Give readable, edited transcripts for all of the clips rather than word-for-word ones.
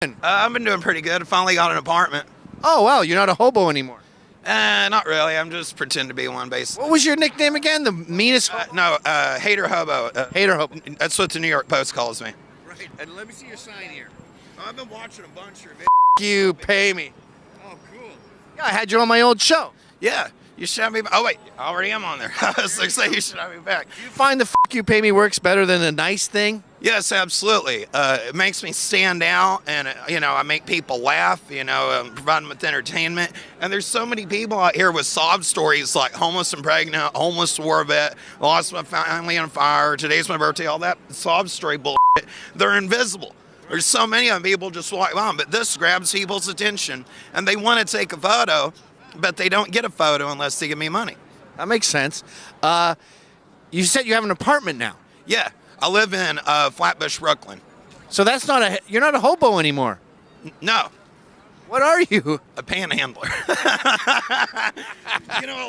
I've been doing pretty good. I finally got an apartment. Oh, wow, you're not a hobo anymore. Not really. I'm just pretending to be one, basically. What was your nickname again? The meanest hobo? No, hater hobo. Hater hobo. That's what the New York Post calls me. Right, and let me see your sign here. I've been watching a bunch of You pay me. Oh, cool. Yeah, I had you on my old show. Yeah, you should have me back. Oh, wait, I already am on there. I was going to say you should have me back. Do you find the you pay me works better than the nice thing? Yes, absolutely. It makes me stand out, and, I make people laugh, provide them with entertainment. And there's so many people out here with sob stories like homeless and pregnant, homeless war vet, lost my family in a fire, today's my birthday, all that sob story bullshit. They're invisible. There's so many of them, people just walk on, but this grabs people's attention, and they want to take a photo, but they don't get a photo unless they give me money. That makes sense. You said you have an apartment now. Yeah, I live in Flatbush, Brooklyn. So that's not you're not a hobo anymore. No. What are you? A panhandler. A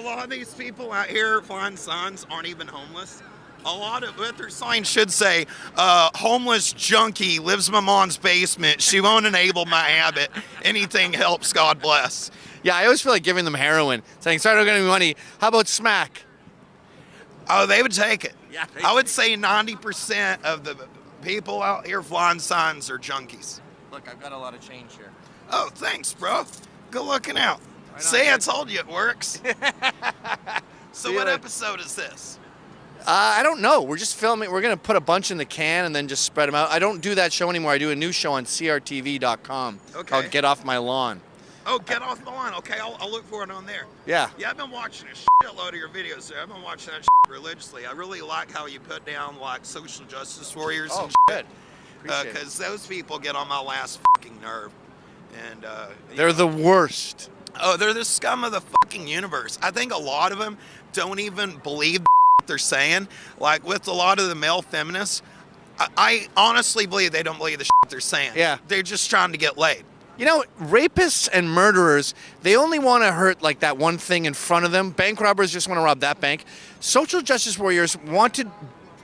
lot of these people out here flying signs aren't even homeless. A lot of what their sign should say, homeless junkie lives in my mom's basement. She won't enable my habit. Anything helps, God bless. Yeah, I always feel like giving them heroin, saying, sorry, I don't get any money. How about smack? Oh, they would take it. Yeah, I would say 90% of the people out here flying signs are junkies. Look, I've got a lot of change here. Oh, thanks, bro. Good looking out. Right See, on, I told you it works. So what episode is this? I don't know. We're just filming. We're going to put a bunch in the can and then just spread them out. I don't do that show anymore. I do a new show on crtv.com called Get Off My Lawn. Oh, Get Off My Lawn. Okay, I'll look for it on there. Yeah. Yeah, I've been watching a shitload of your videos there. I've been watching that religiously. I really like how you put down, like, social justice warriors and shit. Because those people get on my last fucking nerve. And they're the worst. Oh, they're the scum of the fucking universe. I think a lot of them don't even believe they're saying. Like, with a lot of the male feminists, I honestly believe they don't believe the shit they're saying. Yeah. They're just trying to get laid. You know, rapists and murderers, they only want to hurt like that one thing in front of them. Bank robbers just want to rob that bank. Social justice warriors want to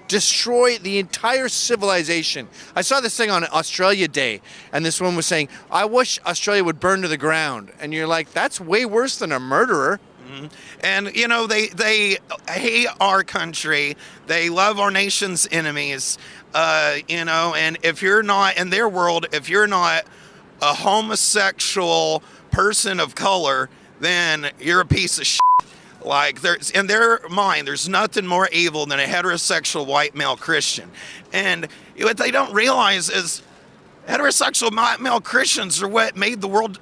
destroy the entire civilization. I saw this thing on Australia Day, and this woman was saying, I wish Australia would burn to the ground. And you're like, that's way worse than a murderer. Mm-hmm. And, they hate our country. They love our nation's enemies, and if you're not, in their world, if you're not a homosexual person of color, then you're a piece of shit. Like, in their mind, there's nothing more evil than a heterosexual white male Christian. And what they don't realize is heterosexual male Christians are what made the world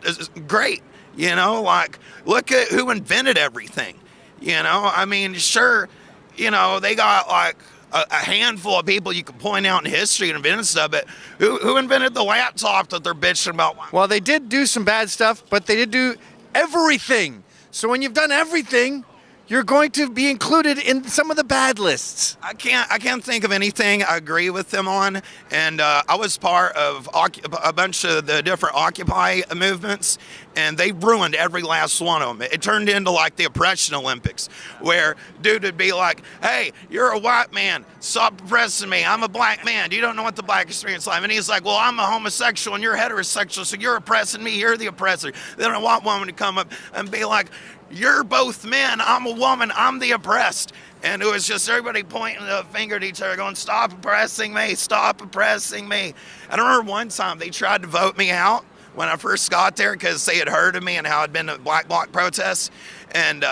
great. Like, look at who invented everything. I mean, sure, they got like a handful of people you can point out in history and invented stuff, but who invented the laptop that they're bitching about? Well, they did do some bad stuff, but they did do everything. So when you've done everything, you're going to be included in some of the bad lists. I can't think of anything I agree with them on, and I was part of a bunch of the different Occupy movements, and they ruined every last one of them. It turned into like the oppression Olympics, where dude would be like, hey, you're a white man, stop oppressing me, I'm a black man, you don't know what the black experience is like. And he's like, well, I'm a homosexual and you're heterosexual, so you're oppressing me, you're the oppressor. Then a white woman would come up and be like, you're both men, I'm a woman, I'm the oppressed. And it was just everybody pointing the finger at each other going, stop oppressing me, stop oppressing me. And I remember one time they tried to vote me out when I first got there because they had heard of me and how I'd been to Black Bloc protests. And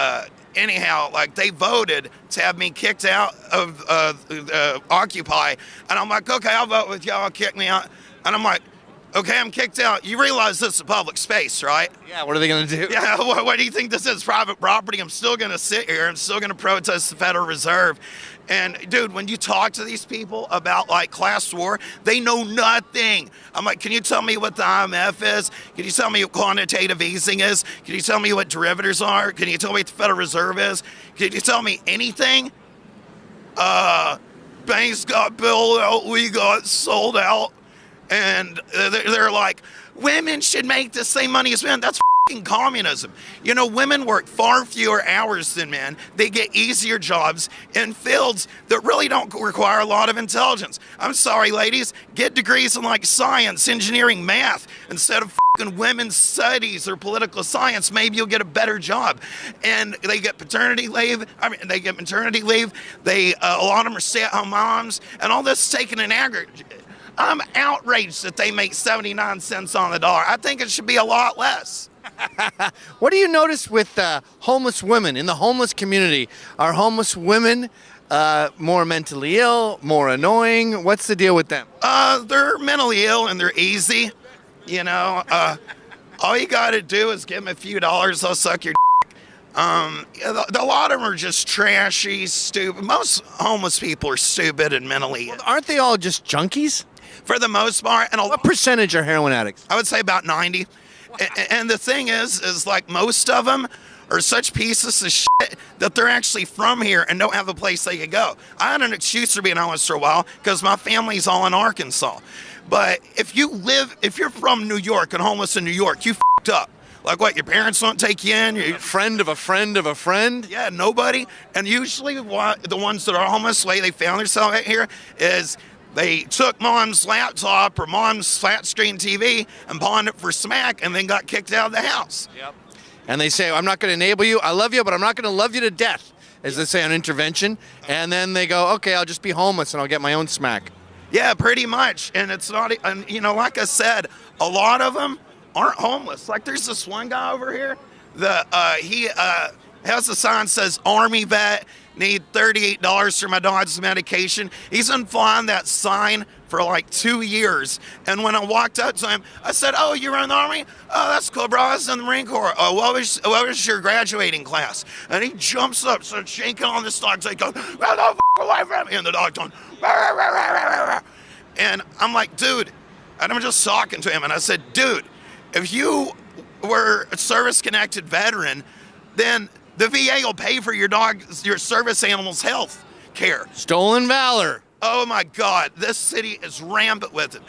anyhow, like, they voted to have me kicked out of Occupy. And I'm like, okay, I'll vote with y'all, kick me out. And I'm like, okay, I'm kicked out. You realize this is a public space, right? Yeah, what are they going to do? Yeah, what do you think this is? Private property? I'm still going to sit here. I'm still going to protest the Federal Reserve. And, dude, when you talk to these people about, like, class war, they know nothing. I'm like, can you tell me what the IMF is? Can you tell me what quantitative easing is? Can you tell me what derivatives are? Can you tell me what the Federal Reserve is? Can you tell me anything? Banks got bailed out. We got sold out. And they're like, women should make the same money as men. That's fucking communism. You know, women work far fewer hours than men. They get easier jobs in fields that really don't require a lot of intelligence. I'm sorry, ladies, get degrees in like science, engineering, math, instead of fucking women's studies or political science. Maybe you'll get a better job. And they get paternity leave. They get maternity leave. A lot of them are stay-at-home moms, and all this is taken in aggregate. I'm outraged that they make 79 cents on the dollar. I think it should be a lot less. What do you notice with homeless women in the homeless community? Are homeless women more mentally ill, more annoying? What's the deal with them? They're mentally ill and they're easy. You know, all you got to do is give them a few dollars, they'll suck your dick. A lot of them are just trashy, stupid. Most homeless people are stupid and mentally ill. Aren't they all just junkies? For the most part. And what percentage are heroin addicts? I would say about 90. And the thing is like most of them are such pieces of shit that they're actually from here and don't have a place they could go. I had an excuse for being homeless for a while because my family's all in Arkansas. But if you're from New York and homeless in New York, you f***ed up. Like what, your parents won't take you in? A friend of a friend of a friend? Yeah, nobody. And usually the ones that are homeless, the way they found themselves out here is they took mom's laptop or mom's flat screen TV and pawned it for smack and then got kicked out of the house. Yep. And they say, I'm not going to enable you. I love you, but I'm not going to love you to death, as they say on intervention. And then they go, okay, I'll just be homeless and I'll get my own smack. Yeah, pretty much. And it's not, and you know, like I said, a lot of them aren't homeless. Like there's this one guy over here that he has a sign that says Army vet, need $38 for my dog's medication. He's been flying that sign for like 2 years. And when I walked up to him, I said, oh, you're in the Army? Oh, that's cool, bro. I was in the Marine Corps. What was your graduating class? And he jumps up, starts shaking on this dog. He goes, get the f*** away from me. And the dog going, rah, rah, rah, rah, rah. And I'm like, dude, and I'm just talking to him. And I said, dude, if you were a service-connected veteran, then the VA will pay for your service animal's health care. Stolen valor. Oh my God, this city is rampant with it.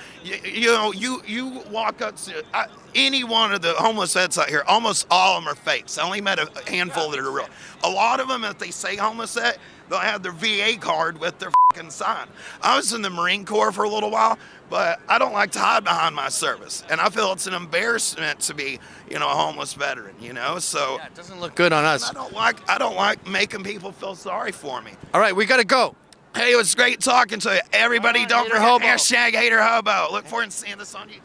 You walk up to any one of the homeless vets out here, almost all of them are fakes. I only met a handful that are real. A lot of them, if they say homeless vet, they'll have their VA card with their fucking sign. I was in the Marine Corps for a little while, but I don't like to hide behind my service. And I feel it's an embarrassment to be, a homeless veteran, so. Yeah, it doesn't look good on us. I don't like making people feel sorry for me. All right, we got to go. Hey, it was great talking to you. Everybody, right, don't forget Hobo. #HaterHobo. Look forward to seeing this on YouTube.